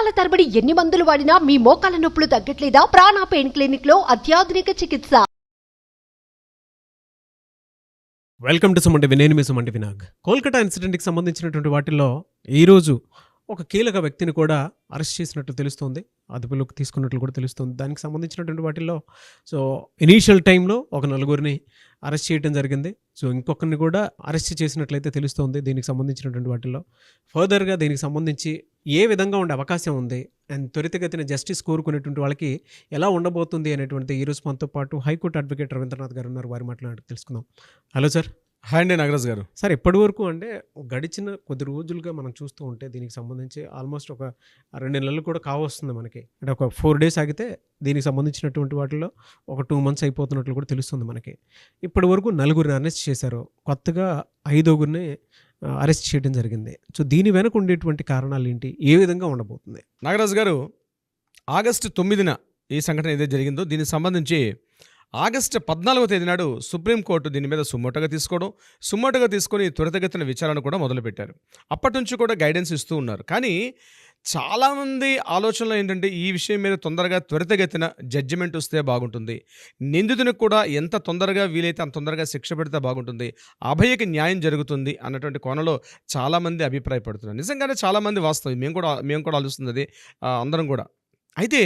సంవత్సరాల తరబడి ఎన్ని మందులు వాడినా మీ మోకాల నొప్పులు తగ్గట్లేదా? ప్రాణ పెయిన్ క్లినిక్ లో అత్యాధునిక చికిత్స. వెల్కమ్ టు సుమంటి నేను మీ సుమంటి వినాగ్. కోల్కతా ఇన్సిడెంట్కి సంబంధించినటువంటి వాటిల్లో ఈరోజు ఒక కీలక వ్యక్తిని కూడా అరెస్ట్ చేసినట్లు తెలుస్తుంది, అదుపులోకి తీసుకున్నట్లు కూడా తెలుస్తుంది. దానికి సంబంధించినటువంటి వాటిల్లో ఇనీషియల్ టైంలో ఒక నలుగురిని అరెస్ట్ చేయడం జరిగింది. ఇంకొకరిని కూడా అరెస్ట్ చేసినట్లయితే తెలుస్తుంది. దీనికి సంబంధించినటువంటి వాటిల్లో ఫర్దర్గా దీనికి సంబంధించి ఏ విధంగా ఉండే అవకాశం ఉంది అండ్ త్వరితగతిన జస్టిస్ కోరుకునేటువంటి వాళ్ళకి ఎలా ఉండబోతుంది అనేటువంటి ఈరోజు మనతో పాటు హైకోర్టు అడ్వకేట్ రవీంద్రనాథ్ గారు ఉన్నారు. వారి మాట్లాడి తెలుసుకుందాం. Hello sir. హాయ్ అండి నాగరాజ్ గారు. సార్, ఎప్పటి వరకు అంటే గడిచిన కొద్ది రోజులుగా మనం చూస్తూ ఉంటే దీనికి సంబంధించి ఆల్మోస్ట్ ఒక 2 నెలలు కూడా కావస్తుంది మనకి. అంటే ఒక 4 days ఆగితే దీనికి సంబంధించినటువంటి వాటిలో ఒక 2 months అయిపోతున్నట్లు కూడా తెలుస్తుంది మనకి. ఇప్పటి వరకు 9 అరెస్ట్ చేశారు, కొత్తగా 5 అరెస్ట్ చేయడం జరిగింది. దీని వెనక ఉండేటువంటి కారణాలు ఏంటి, ఏ విధంగా ఉండబోతుంది? నాగరాజ్ గారు, ఆగస్టు 9న ఈ సంఘటన ఏదైతే జరిగిందో దీనికి సంబంధించి ఆగస్టు 14వ తేదీ నాడు సుప్రీంకోర్టు దీని మీద సుమోటోగా తీసుకొని త్వరితగతిన విచారణ కూడా మొదలుపెట్టారు. అప్పటి నుంచి కూడా గైడెన్స్ ఇస్తూ ఉన్నారు. కానీ చాలామంది ఆలోచనలు ఏంటంటే ఈ విషయం మీద తొందరగా త్వరితగతిన జడ్జిమెంట్ వస్తే బాగుంటుంది, నిందితునికి కూడా ఎంత తొందరగా వీలైతే అంత తొందరగా శిక్ష పెడితే బాగుంటుంది, అభయకి న్యాయం జరుగుతుంది అన్నటువంటి కోణంలో చాలామంది అభిప్రాయపడుతున్నారు. నిజంగానే చాలామంది వాస్తవం, మేము కూడా ఆలోచిస్తుంది అది అందరం కూడా. అయితే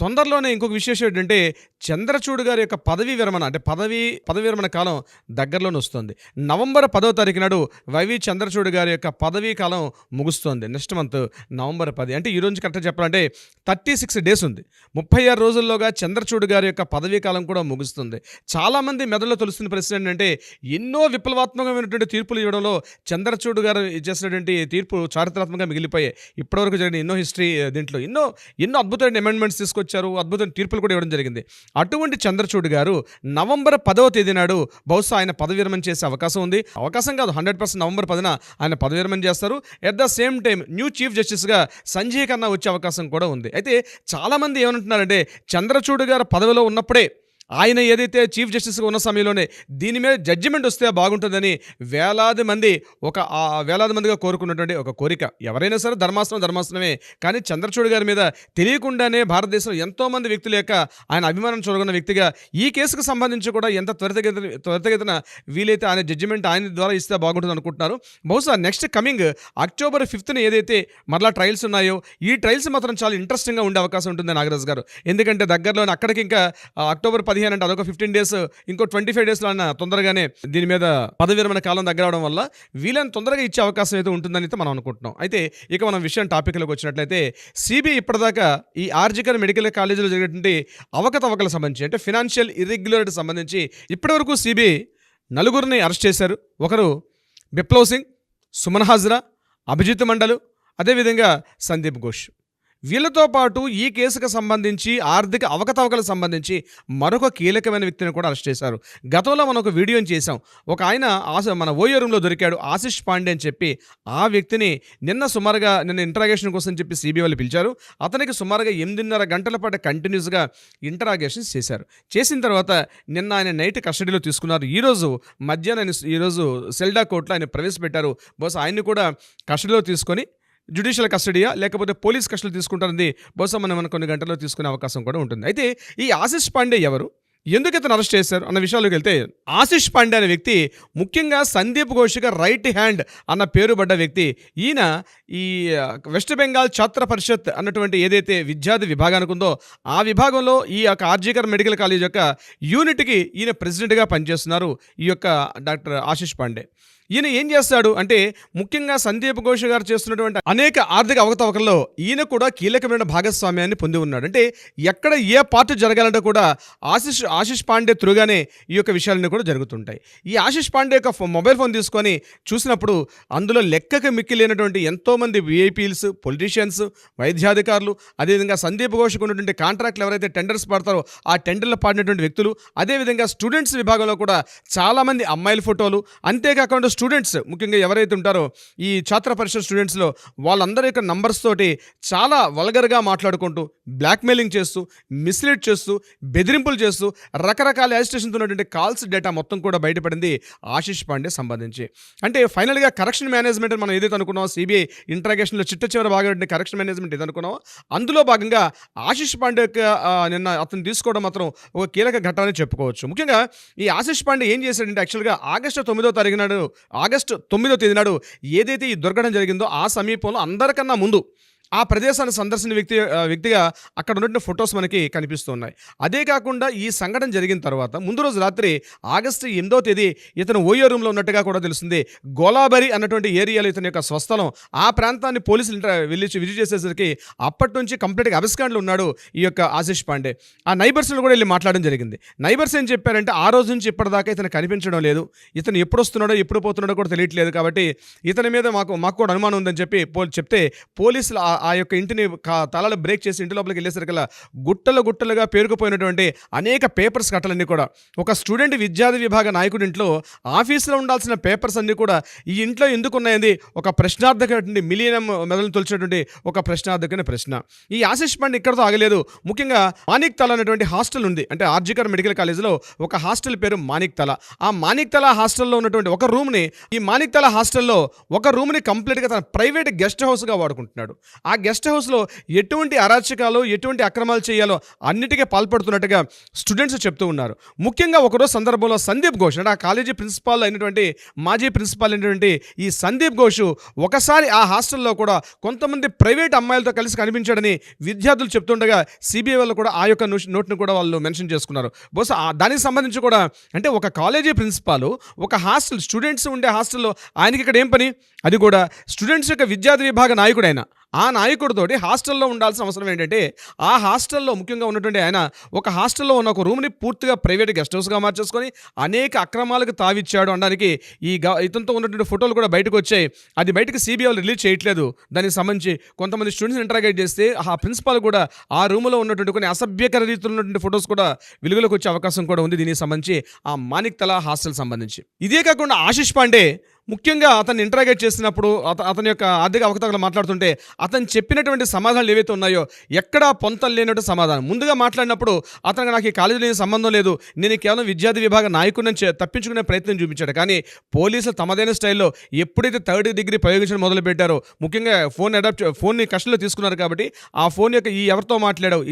తొందరలోనే ఇంకొక విశేషం ఏంటంటే చంద్రచూడ్ గారి యొక్క పదవీ విరమణ కాలం దగ్గరలోనే వస్తుంది. నవంబర్ 10వ తారీఖు నాడు వైవి చంద్రచూడ్ గారి యొక్క పదవీ కాలం ముగుస్తుంది. Next month November 10. అంటే ఈ రోజు కరెక్ట్గా చెప్పాలంటే 36 days ఉంది. 36 రోజుల్లోగా చంద్రచూడ్ గారి యొక్క పదవీ కాలం కూడా ముగుస్తుంది. చాలామంది మెదడులో తెలుస్తున్న ప్రశ్న ఏంటంటే ఎన్నో విప్లవాత్మకమైనటువంటి తీర్పులు ఇవ్వడంలో చంద్రచూడ్ గారు చేసినటువంటి తీర్పు చారిత్రాత్మకంగా మిగిలిపోయాయి. ఇప్పటివరకు జరిగిన ఎన్నో హిస్టరీ దీంట్లో ఎన్నో అద్భుతమైన అమెండ్మెంట్స్ తీసుకొచ్చారు, అద్భుతమైన తీర్పులు కూడా ఇవ్వడం జరిగింది. అటువంటి చంద్రచూడ్ గారు నవంబర్ 10వ తేదీ నాడు బహుశా ఆయన పదవి విరమణ చేసే అవకాశం ఉంది. అవకాశం కాదు, 100% నవంబర్ 10న ఆయన పదవి విరమణ చేస్తారు. At the same time new chief జస్టిస్గా సంజయ్ ఖన్నా వచ్చే అవకాశం కూడా ఉంది. అయితే చాలామంది ఏమంటున్నారంటే చంద్రచూడ్ గారు పదవిలో ఉన్నప్పుడే, ఆయన ఏదైతే చీఫ్ జస్టిస్గా ఉన్న సమయంలోనే దీని మీద జడ్జిమెంట్ వస్తే బాగుంటుందని వేలాది మందిగా కోరుకున్నటువంటి ఒక కోరిక. ఎవరైనా సరే ధర్మాసనమే, కానీ చంద్రచూడ్ గారి మీద తెలియకుండానే భారతదేశంలో ఎంతోమంది వ్యక్తుల యొక్క ఆయన అభిమానం చూరగొన్న వ్యక్తిగా ఈ కేసుకు సంబంధించి కూడా ఎంత త్వరితగతిన వీలైతే ఆయన జడ్జిమెంట్ ఆయన ద్వారా ఇస్తే బాగుంటుంది అనుకుంటున్నారు. బహుశా నెక్స్ట్ కమింగ్ అక్టోబర్ 5న ఏదైతే మరలా ట్రయల్స్ ఉన్నాయో ఈ ట్రయల్స్ మాత్రం చాలా ఇంట్రెస్టింగ్గా ఉండే అవకాశం ఉంటుంది నాగరాజ్ గారు. ఎందుకంటే దగ్గరలోనే అక్కడికి ఇంకా అక్టోబర్ 15 అంటే అదొక 15 days, ఇంకో 25 daysలో అన్న తొందరగానే దీని మీద పదవి విరమణ కాలం దగ్గర అవడం వల్ల వీళ్ళని తొందరగా ఇచ్చే అవకాశం అయితే ఉంటుందని అయితే మనం అనుకుంటున్నాం. అయితే ఇక మనం విషయం టాపిక్లోకి వచ్చినట్లయితే సిబిఐ ఇప్పటిదాకా ఈ ఆర్జికర్ మెడికల్ కాలేజీలో జరిగినటువంటి అవకతవకలకు సంబంధించి, అంటే ఫినాన్షియల్ ఇర్రెగ్యులారిటీ సంబంధించి ఇప్పటివరకు సిబిఐ 9 అరెస్ట్ చేశారు. ఒకరు బిప్లవ్ సింగ్, సుమన్ హాజ్రా, అభిజిత్ మండల్, అదేవిధంగా సందీప్ ఘోష్. వీళ్ళతో పాటు ఈ కేసుకు సంబంధించి ఆర్థిక అవకతవకలకు సంబంధించి మరొక కీలకమైన వ్యక్తిని కూడా అరెస్ట్ చేశారు. గతంలో మనం ఒక వీడియోని చేశాం. ఒక ఆయన మన ఓయో రూమ్లో దొరికాడు, ఆశిష్ పాండే అని చెప్పి. ఆ వ్యక్తిని నిన్న ఇంటరాగేషన్ కోసం చెప్పి సిబిఐ వాళ్ళు పిలిచారు. అతనికి సుమారుగా 8.5 గంటల పాటు కంటిన్యూస్గా ఇంటరాగేషన్స్ చేశారు. చేసిన తర్వాత నిన్న ఆయన నైట్ కస్టడీలో తీసుకున్నారు. ఈరోజు సెల్డా కోర్టులో ఆయన ప్రవేశపెట్టారు. బహుశా ఆయన్ని కూడా కస్టడీలో తీసుకొని జ్యుడిషియల్ కస్టడీయా లేకపోతే పోలీస్ కస్టడీ తీసుకుంటారని బహుశా మనం కొన్ని గంటల్లో తీసుకునే అవకాశం కూడా ఉంటుంది. అయితే ఈ ఆశిష్ పాండే ఎవరు, ఎందుకు ఇతను అరెస్ట్ చేశారు అన్న విషయాల్లోకి వెళ్తే, ఆశిష్ పాండే అనే వ్యక్తి ముఖ్యంగా సందీప్ ఘోష్గా రైట్ హ్యాండ్ అన్న పేరు పడ్డ వ్యక్తి. ఈయన ఈ వెస్ట్ బెంగాల్ ఛాత్ర పరిషత్ అన్నటువంటి ఏదైతే విద్యార్థి విభాగానికి ఉందో ఆ విభాగంలో ఈ యొక్క ఆర్జికర్ మెడికల్ కాలేజ్ యొక్క యూనిట్కి ఈయన ప్రెసిడెంట్గా పనిచేస్తున్నారు ఈ యొక్క డాక్టర్ ఆశిష్ పాండే. ఈయన ఏం చేస్తాడు అంటే ముఖ్యంగా సందీప్ ఘోష్ గారు చేస్తున్నటువంటి అనేక ఆర్థిక అవకతవకల్లో ఈయన కూడా కీలకమైన భాగస్వామ్యాన్ని పొంది ఉన్నాడు. అంటే ఎక్కడ ఏ పార్టీ జరగాలంటే కూడా ఆశిష్ పాండే త్రూగానే ఈ యొక్క విషయాలన్నీ కూడా జరుగుతుంటాయి. ఈ ఆశిష్ పాండే యొక్క మొబైల్ ఫోన్ తీసుకొని చూసినప్పుడు అందులో లెక్కకు మిక్కిలేనటువంటి ఎంతోమంది విఐపీల్స్, పొలిటీషియన్స్, వైద్యాధికారులు, అదేవిధంగా సందీప్ ఘోష్కు ఉన్నటువంటి కాంట్రాక్ట్లు ఎవరైతే టెండర్స్ పడతారో ఆ టెండర్లు పాడినటువంటి వ్యక్తులు, అదేవిధంగా స్టూడెంట్స్ విభాగంలో కూడా చాలామంది అమ్మాయిల ఫోటోలు, అంతేకాకుండా స్టూడెంట్స్ ముఖ్యంగా ఎవరైతే ఉంటారో ఈ ఛాత్ర పరిషత్ స్టూడెంట్స్లో వాళ్ళందరి యొక్క నంబర్స్ తోటి చాలా వల్గర్గా మాట్లాడుకుంటూ బ్లాక్మెయిలింగ్ చేస్తూ మిస్లీడ్ చేస్తూ బెదిరింపులు చేస్తూ రకరకాల యాజిటేషన్తో ఉన్నటువంటి కాల్స్ డేటా మొత్తం కూడా బయటపడింది ఆశిష్ పాండే సంబంధించి. అంటే ఫైనల్గా కరెక్షన్ మేనేజ్మెంట్ మనం ఏదైతే అనుకున్నామో సిబిఐ ఇంట్రాగేషన్లో చిట్ట చివరి భాగం కరెక్షన్ మేనేజ్మెంట్ ఏది అనుకున్నామో అందులో భాగంగా ఆశిష్ పాండే యొక్క నిన్న అతను తీసుకోవడం మాత్రం ఒక కీలక ఘట్టాన్ని చెప్పుకోవచ్చు. ముఖ్యంగా ఈ ఆశిష్ పాండే ఏం చేశాడంటే యాక్చువల్గా ఆగస్టు 9వ తేదీ నాడు ఏదైతే ఈ దుర్ఘటన జరిగిందో ఆ సమీపంలో అందరికన్నా ముందు ఆ ప్రదేశాన్ని సందర్శించిన వ్యక్తిగా అక్కడ ఉన్నటువంటి ఫొటోస్ మనకి కనిపిస్తున్నాయి. అదే కాకుండా ఈ సంఘటన జరిగిన తర్వాత ముందు రోజు రాత్రి ఆగస్టు 8వ తేదీ ఇతను ఓయో రూమ్లో ఉన్నట్టుగా కూడా తెలుస్తుంది. గోలాబరి అన్నటువంటి ఏరియాలో ఇతని యొక్క స్వస్థలం. ఆ ప్రాంతాన్ని పోలీసులు విజిట్ చేసేసరికి అప్పటి నుంచి కంప్లీట్గా అబస్కాండ్లో ఉన్నాడు ఈ యొక్క ఆశిష్ పాండే. ఆ నైబర్స్ని కూడా వెళ్ళి మాట్లాడడం జరిగింది. నైబర్స్ ఏం చెప్పారంటే ఆ రోజు నుంచి ఇప్పటిదాకా ఇతను కనిపించడం లేదు, ఇతను ఎప్పుడు వస్తున్నాడో ఎప్పుడు పోతున్నాడో కూడా తెలియట్లేదు, కాబట్టి ఇతని మీద మాకు కూడా అనుమానం ఉందని చెప్తే పోలీసులు ఆ యొక్క ఇంటిని తలాలు బ్రేక్ చేసి ఇంటి లోపలికి వెళ్ళేసరికల్లా గుట్టలుగా పేరుకుపోయినటువంటి అనేక పేపర్స్ కట్టలన్నీ కూడా ఒక స్టూడెంట్ విద్యార్థి విభాగ నాయకుడి ఇంట్లో ఆఫీసులో ఉండాల్సిన పేపర్స్ అన్నీ కూడా ఈ ఇంట్లో ఎందుకు ఉన్నాయండి ఒక ప్రశ్నార్థకటువంటి మిలియనం మెదలు తొలిచినటువంటి ఒక ప్రశ్నార్థకమైన ప్రశ్న. ఈ ఆశిష్ పాండే ఇక్కడతో ఆగలేదు. ముఖ్యంగా మాణిక్ తల అనేటువంటి హాస్టల్ ఉంది, అంటే ఆర్జికర్ మెడికల్ కాలేజ్లో ఒక హాస్టల్ పేరు మాణిక్ తల. ఆ మాణిక్ తల హాస్టల్లో ఉన్నటువంటి ఒక రూమ్ని ఈ మాణిక్ తల హాస్టల్లో ఒక రూమ్ని కంప్లీట్గా తన ప్రైవేట్ గెస్ట్ హౌస్గా వాడుకుంటున్నాడు. ఆ గెస్ట్ హౌస్లో ఎటువంటి అరాచకాలు ఎటువంటి అక్రమాలు చేయాలో అన్నిటికీ పాల్పడుతున్నట్టుగా స్టూడెంట్స్ చెప్తూ ఉన్నారు. ముఖ్యంగా ఒకరోజు సందర్భంలో సందీప్ ఘోష్ అంటే ఆ కాలేజీ ప్రిన్సిపాల్ అయినటువంటి మాజీ ప్రిన్సిపాల్ అయినటువంటి ఈ సందీప్ ఘోష్ ఒకసారి ఆ హాస్టల్లో కూడా కొంతమంది ప్రైవేట్ అమ్మాయిలతో కలిసి కనిపించాడని విద్యార్థులు చెప్తుండగా సిబిఐ వాళ్ళు కూడా ఆ యొక్క నోట్ను కూడా వాళ్ళు మెన్షన్ చేసుకున్నారు. బహుశా దానికి సంబంధించి కూడా అంటే ఒక కాలేజీ ప్రిన్సిపాల్ ఒక హాస్టల్ స్టూడెంట్స్ ఉండే హాస్టల్లో ఆయనకి ఇక్కడ ఏం పని, అది కూడా స్టూడెంట్స్ యొక్క విద్యార్థి విభాగ నాయకుడైన ఆ నాయకుడితోటి హాస్టల్లో ఉండాల్సిన అవసరం ఏంటంటే ఆ హాస్టల్లో ముఖ్యంగా ఉన్నటువంటి ఆయన ఒక హాస్టల్లో ఉన్న ఒక రూమ్ని పూర్తిగా ప్రైవేట్ గెస్ట్ హౌస్గా మార్చేసుకొని అనేక అక్రమాలకు తావిచ్చాడు అనడానికి ఇతనితో ఉన్నటువంటి ఫోటోలు కూడా బయటకు వచ్చాయి. అది బయటకు సిబిఐ వాళ్ళు రిలీజ్ చేయట్లేదు. దానికి సంబంధించి కొంతమంది స్టూడెంట్స్ ఇంటరాగేట్ చేస్తే ఆ ప్రిన్సిపాల్ కూడా ఆ రూమ్లో ఉన్నటువంటి కొన్ని అసభ్యకర రీతిలో ఉన్నటువంటి ఫొటోస్ కూడా వెలుగులోకి వచ్చే అవకాశం కూడా ఉంది. దీనికి సంబంధించి ఆ మాణిక్ తల హాస్టల్ సంబంధించి. ఇదే కాకుండా ఆశిష్ పాండే ముఖ్యంగా అతన్ని ఇంటరాగేట్ చేసినప్పుడు అతని యొక్క ఆర్థిక అవకతవకలు మాట్లాడుతుంటే అతను చెప్పినటువంటి సమాధానాలు ఏవైతే ఉన్నాయో ఎక్కడా పొంతలు లేనట్టు సమాధానం. ముందుగా మాట్లాడినప్పుడు అతనికి నాకు ఈ కాలేజీలో సంబంధం లేదు, నేను కేవలం విద్యార్థి విభాగ నాయకుడిని తప్పించుకునే ప్రయత్నం చూపించాడు. కానీ పోలీసులు తమదైన స్టైల్లో ఎప్పుడైతే 3rd డిగ్రీ ప్రయోగించడం మొదలుపెట్టారో ముఖ్యంగా ఫోన్ని కస్టడీలో తీసుకున్నారు కాబట్టి ఆ ఫోన్ యొక్క ఎవరితో మాట్లాడావు,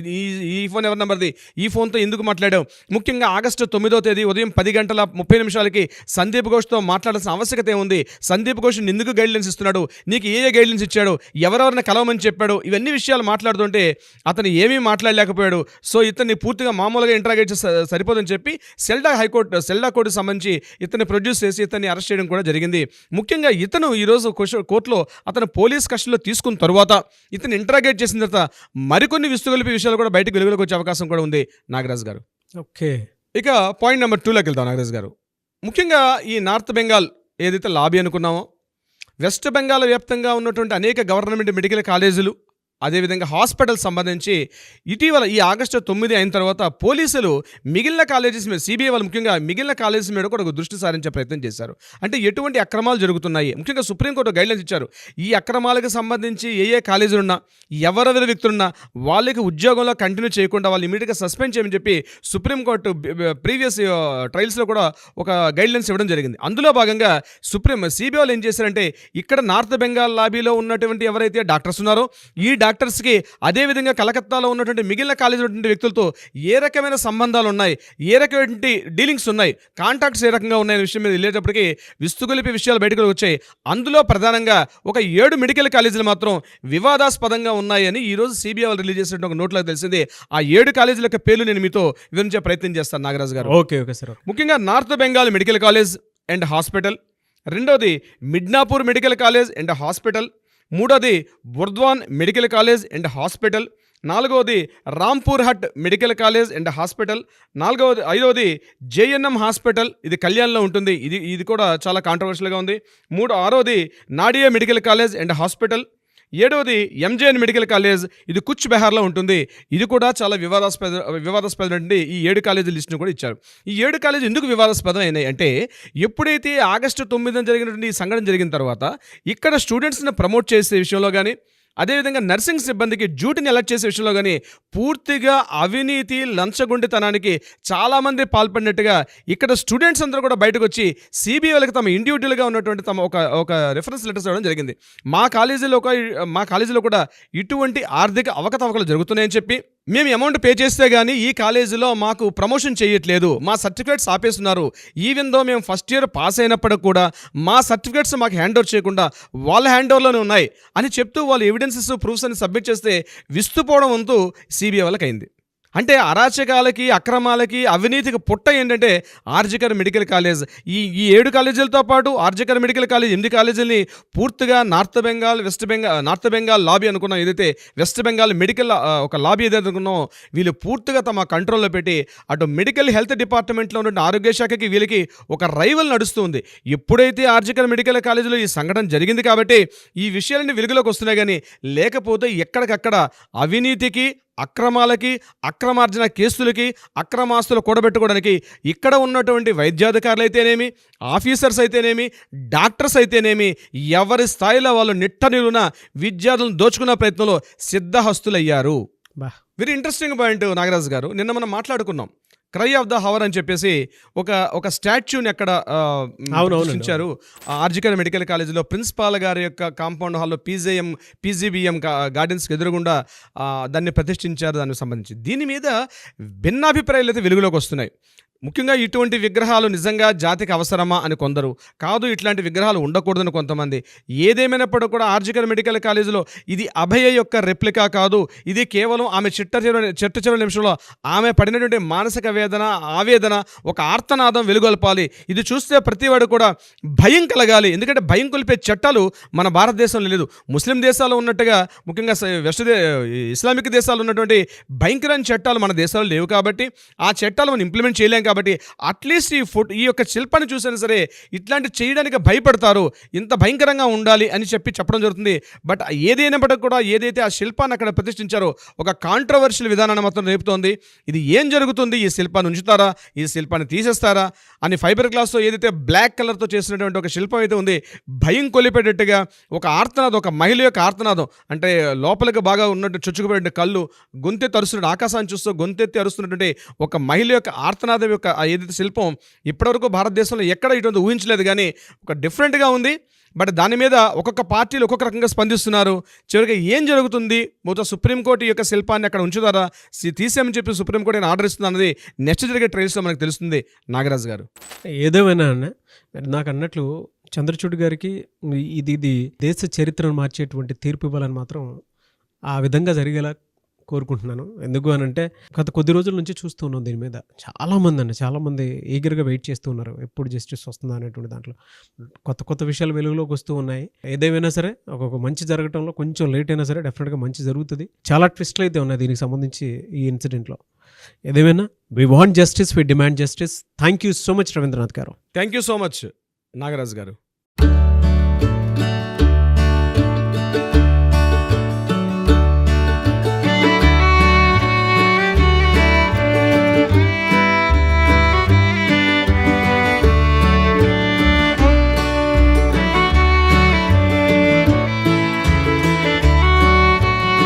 ఈ ఫోన్ ఎవరి నెంబర్ది, ఈ ఫోన్తో ఎందుకు మాట్లాడావు, ముఖ్యంగా ఆగస్టు 9వ తేదీ ఉదయం 10:30 సందీప్ ఘోష్తో మాట్లాడాల్సిన ఆవశ్యకత ఉంది. సందీప్ ఘోష్ ఎందుకు గైడ్లైన్స్ ఇస్తున్నాడు, నీకు ఏ గైడ్లైన్స్ ఇచ్చాడు, ఎవరెవరిని కలవమని చెప్పాడు, ఇవన్నీ విషయాలు మాట్లాడుతుంటే అతను ఏమీ మాట్లాడలేకపోయాడు. సో ఇతన్ని పూర్తిగా మామూలుగా ఇంటరాగేట్ చేసి సరిపోదని చెప్పి సెల్డా కోర్టుకు సంబంధించి ఇతన్ని ప్రొడ్యూస్ చేసి ఇతన్ని అరెస్ట్ చేయడం కూడా జరిగింది. ముఖ్యంగా ఇతను ఈరోజు కోర్టులో అతను పోలీస్ కస్టడీలో తీసుకున్న తర్వాత ఇతను ఇంటరాగేట్ చేసిన తర్వాత మరికొన్ని విస్తుగొలిపి విషయాలు కూడా బయటకు వెలుగులోకి వచ్చే అవకాశం కూడా ఉంది. నాగరాజ్ గారు ఓకే, ఇక పాయింట్ నెంబర్ 2లోకి వెళ్తాం. నాగరాజ్ గారు ముఖ్యంగా ఈ నార్త్ బెంగాల్ ఏదైతే లాబీ అనుకున్నామో వెస్ట్ బెంగాల్ వ్యాప్తంగా ఉన్నటువంటి అనేక గవర్నమెంట్ మెడికల్ కాలేజీలు అదేవిధంగా హాస్పిటల్ సంబంధించి ఇటీవల ఈ ఆగస్టు 9 అయిన తర్వాత పోలీసులు మిగిలిన కాలేజెస్ మీద సిబిఐ వాళ్ళు ముఖ్యంగా మిగిలిన కాలేజెస్ మీద కూడా ఒక దృష్టి సారించే ప్రయత్నం చేశారు. అంటే ఎటువంటి అక్రమాలు జరుగుతున్నాయి, ముఖ్యంగా సుప్రీంకోర్టు గైడ్లైన్స్ ఇచ్చారు. ఈ అక్రమాలకు సంబంధించి ఏ కాలేజీలున్నా ఎవరెవరి వ్యక్తులున్నా వాళ్ళకి ఉద్యోగంలో కంటిన్యూ చేయకుండా వాళ్ళు ఇమీడియట్గా సస్పెండ్ చేయమని చెప్పి సుప్రీంకోర్టు ప్రీవియస్ ట్రయల్స్లో కూడా ఒక గైడ్లైన్స్ ఇవ్వడం జరిగింది. అందులో భాగంగా సిబిఐ వాళ్ళు ఏం చేశారంటే ఇక్కడ నార్త్ బెంగాల్ లాబీలో ఉన్నటువంటి ఎవరైతే డాక్టర్స్ ఉన్నారో ఈ డాక్టర్స్కి అదేవిధంగా కలకత్తాలో ఉన్నటువంటి మిగిలిన కాలేజీలో ఉన్నటువంటి వ్యక్తులతో ఏ రకమైన సంబంధాలు ఉన్నాయి, ఏ రకమైన డీలింగ్స్ ఉన్నాయి, కాంటాక్ట్స్ ఏ రకంగా ఉన్నాయనే విషయం మీద వెళ్ళేటప్పటికీ విస్తుగొలిపే విషయాలు బయటకు వచ్చాయి. అందులో ప్రధానంగా ఒక 7 మెడికల్ కాలేజీలు మాత్రం వివాదాస్పదంగా ఉన్నాయని ఈరోజు సిబిఐ వాళ్ళు రిలీజ్ చేసిన ఒక నోట్లో తెలిసింది. ఆ 7 కాలేజీల యొక్క పేర్లు నేను మీతో వివరించే ప్రయత్నం చేస్తాను నాగరాజు గారు. Okay sir. ముఖ్యంగా North Bengal Medical College and Hospital, రెండోది Midnapore Medical College and Hospital, మూడోది Burdwan Medical College and Hospital, నాలుగవది Rampurhat Medical College and Hospital, ఐదవది జేఎన్ఎం హాస్పిటల్, ఇది కళ్యాణ్లో ఉంటుంది, ఇది కూడా చాలా కాంట్రవర్షియల్గా ఉంది. ఆరోది Nadia Medical College and Hospital, ఏడవది ఎంజేఎన్ మెడికల్ కాలేజ్, ఇది కుచ్ బెహార్లో ఉంటుంది. ఇది కూడా చాలా వివాదాస్పదమైనటువంటి ఈ 7 కాలేజీ లిస్టును కూడా ఇచ్చారు. ఈ 7 కాలేజీ ఎందుకు వివాదాస్పదం అయినాయి అంటే, ఎప్పుడైతే ఆగస్టు 9న జరిగినటువంటి ఈ సంఘటన జరిగిన తర్వాత ఇక్కడ స్టూడెంట్స్ని ప్రమోట్ చేసే విషయంలో కానీ, అదేవిధంగా నర్సింగ్ సిబ్బందికి డ్యూటీని ఎలక్ట్ చేసే విషయంలో కానీ పూర్తిగా అవినీతి, లంచగొండితనానికి చాలామంది పాల్పడినట్టుగా ఇక్కడ స్టూడెంట్స్ అందరూ కూడా బయటకు వచ్చి సిబిఐలకు తమ ఇండివిజువల్గా ఉన్నటువంటి తమ ఒక రెఫరెన్స్ లెటర్స్ ఇవ్వడం జరిగింది. మా కాలేజీలో కూడా ఇటువంటి ఆర్థిక అవకతవకలు జరుగుతున్నాయని చెప్పి, మేము అమౌంట్ పే చేస్తే కానీ ఈ కాలేజీలో మాకు ప్రమోషన్ చేయట్లేదు, మా సర్టిఫికేట్స్ ఆపేస్తున్నారు, ఈవెన్ దో మేము ఫస్ట్ ఇయర్ పాస్ అయినప్పటికి కూడా మా సర్టిఫికేట్స్ మాకు హ్యాండ్ ఓవర్ చేయకుండా వాళ్ళ హ్యాండ్ ఓవర్లోనే ఉన్నాయి అని చెప్తూ వాళ్ళు ఎవిడెన్సెస్, ప్రూఫ్స్ అని సబ్మిట్ చేస్తే విస్తుపోవడం వంతు సిబిఐ వాళ్ళకి అయింది. అంటే అరాచకాలకి, అక్రమాలకి, అవినీతికి పుట్ట ఏంటంటే ఆర్జికర్ మెడికల్ కాలేజ్. ఈ 7 కాలేజీలతో పాటు ఆర్జికర్ మెడికల్ కాలేజ్ 8 కాలేజీలని పూర్తిగా నార్త్ బెంగాల్ లాబీ అనుకున్నాం, ఏదైతే వెస్ట్ బెంగాల్ మెడికల్ ఒక లాబీ ఏదైతే అనుకున్నామో వీళ్ళు పూర్తిగా తమ కంట్రోల్లో పెట్టి అటు మెడికల్ హెల్త్ డిపార్ట్మెంట్లో ఉన్న ఆరోగ్య శాఖకి వీళ్ళకి ఒక రైవల్ నడుస్తుంది. ఎప్పుడైతే ఆర్జికర్ మెడికల్ కాలేజీలో ఈ సంఘటన జరిగింది కాబట్టి ఈ విషయాలన్నీ వెలుగులోకి వస్తున్నాయి, కానీ లేకపోతే ఎక్కడికక్కడ అవినీతికి, అక్రమాలకి, అక్రమార్జన కేసులకి, అక్రమాస్తులు కూడబెట్టుకోవడానికి ఇక్కడ ఉన్నటువంటి వైద్యాధికారులు అయితేనేమి, ఆఫీసర్స్ అయితేనేమి, డాక్టర్స్ అయితేనేమి ఎవరి స్థాయిలో వాళ్ళు నిట్టనిలున విద్యార్థులను దోచుకునే ప్రయత్నంలో సిద్ధహస్తులయ్యారు. వెరీ ఇంట్రెస్టింగ్ పాయింట్ నాగరాజు గారు. నిన్న మనం మాట్లాడుకున్నాం క్రై ఆఫ్ ద హవర్ అని చెప్పేసి ఒక స్టాచ్యూని అక్కడ ప్రదర్శించారు ఆర్జికర్ మెడికల్ కాలేజీలో. ప్రిన్సిపాల్ గారి యొక్క కాంపౌండ్ హాల్లో పీజీబీఎం గార్డెన్స్కి ఎదురుగుండా దాన్ని ప్రతిష్ఠించారు. దానికి సంబంధించి దీని మీద భిన్నాభిప్రాయాలు అయితే వెలుగులోకి వస్తున్నాయి. ముఖ్యంగా ఇటువంటి విగ్రహాలు నిజంగా జాతికి అవసరమా అని కొందరు, కాదు ఇట్లాంటి విగ్రహాలు ఉండకూడదని కొంతమంది. ఏదేమైనప్పుడు కూడా ఆర్జికర్ మెడికల్ కాలేజీలో ఇది అభయ యొక్క రెప్లికా కాదు, ఇది కేవలం ఆమె చిట్ట చివరి నిమిషంలో ఆమె పడినటువంటి మానసిక వేదన, ఆవేదన, ఒక ఆర్తనాదం వెలుగొల్పాలి. ఇది చూస్తే ప్రతివాడు కూడా భయం కలగాలి. ఎందుకంటే భయం కొలిపే చట్టాలు మన భారతదేశంలో లేదు. ముస్లిం దేశాల్లో ఉన్నట్టుగా, ముఖ్యంగా ఇస్లామిక్ దేశాలు ఉన్నటువంటి భయంకరమైన చట్టాలు మన దేశాల్లో లేవు కాబట్టి ఆ చట్టాలు మనం ఇంప్లిమెంట్ చేయలేం. కాబట్టి అట్లీస్ట్ ఈ యొక్క శిల్పాన్ని చూసినా సరే ఇట్లాంటి చేయడానికి భయపడతారు, ఇంత భయంకరంగా ఉండాలి అని చెప్పడం జరుగుతుంది. బట్ ఏదైనప్పటికీ కూడా ఏదైతే ఆ శిల్పాన్ని అక్కడ ప్రతిష్ఠించారో ఒక కాంట్రవర్షియల్ విధానాన్ని మాత్రం రేపుతోంది. ఇది ఏం జరుగుతుంది, ఈ శిల్పాన్ని ఉంచుతారా, ఈ శిల్పాన్ని తీసేస్తారా అని ఫైబర్ గ్లాస్తో ఏదైతే బ్లాక్ కలర్తో చేసినటువంటి ఒక శిల్పం అయితే ఉంది, భయం కొలిపేటట్టుగా ఒక ఆర్తనాదం, ఒక మహిళ యొక్క ఆర్తనాదం, అంటే లోపలికి బాగా ఉన్నట్టు చొచ్చుకుపోయిన కళ్ళు, గొంతెత్తి అరుస్తున్నట్టు, ఆకాశాన్ని చూస్తూ గొంతెత్తి అరుస్తున్నటువంటి ఒక మహిళ యొక్క ఆర్తనాదం యొక్క ఏదైతే శిల్పం ఇప్పటివరకు భారతదేశంలో ఎక్కడ ఇటువంటి ఊహించలేదు, కానీ ఒక డిఫరెంట్గా ఉంది. బట్ దాని మీద ఒక్కొక్క పార్టీలు ఒక్కొక్క రకంగా స్పందిస్తున్నారు. చివరికి ఏం జరుగుతుంది, మొత్తం సుప్రీంకోర్టు యొక్క శిల్పాన్ని అక్కడ ఉంచుతారా, తీసేమని చెప్పి సుప్రీంకోర్టు ఆర్డర్ ఇస్తుంది అన్నది నెక్స్ట్ జరిగే ట్రయల్స్లో మనకు తెలుస్తుంది. నాగరాజు గారు, ఏదేమైనా నాకు అన్నట్లు చంద్రచూడ్ గారికి ఇది దేశ చరిత్రను మార్చేటువంటి తీర్పు ఇవ్వాలని మాత్రం ఆ విధంగా జరిగేలా కోరుకుంటున్నాను. ఎందుకు అని అంటే గత కొద్ది రోజుల నుంచి చూస్తూ ఉన్నాం దీని మీద చాలామంది ఈగర్గా వెయిట్ చేస్తూ ఉన్నారు, ఎప్పుడు జస్టిస్ వస్తుందా అనేటువంటి దాంట్లో. కొత్త విషయాలు వెలుగులోకి వస్తూ ఉన్నాయి. ఏదేమైనా సరే ఒక మంచి జరగడంలో కొంచెం లేట్ అయినా సరే డెఫినెట్గా మంచి జరుగుతుంది. చాలా ట్విస్ట్లు అయితే ఉన్నాయి దీనికి సంబంధించి ఈ ఇన్సిడెంట్లో. ఏదేమైనా we want justice, we demand justice. Thank you so much Ravindranath garu. Thank you so much Nagaraju గారు.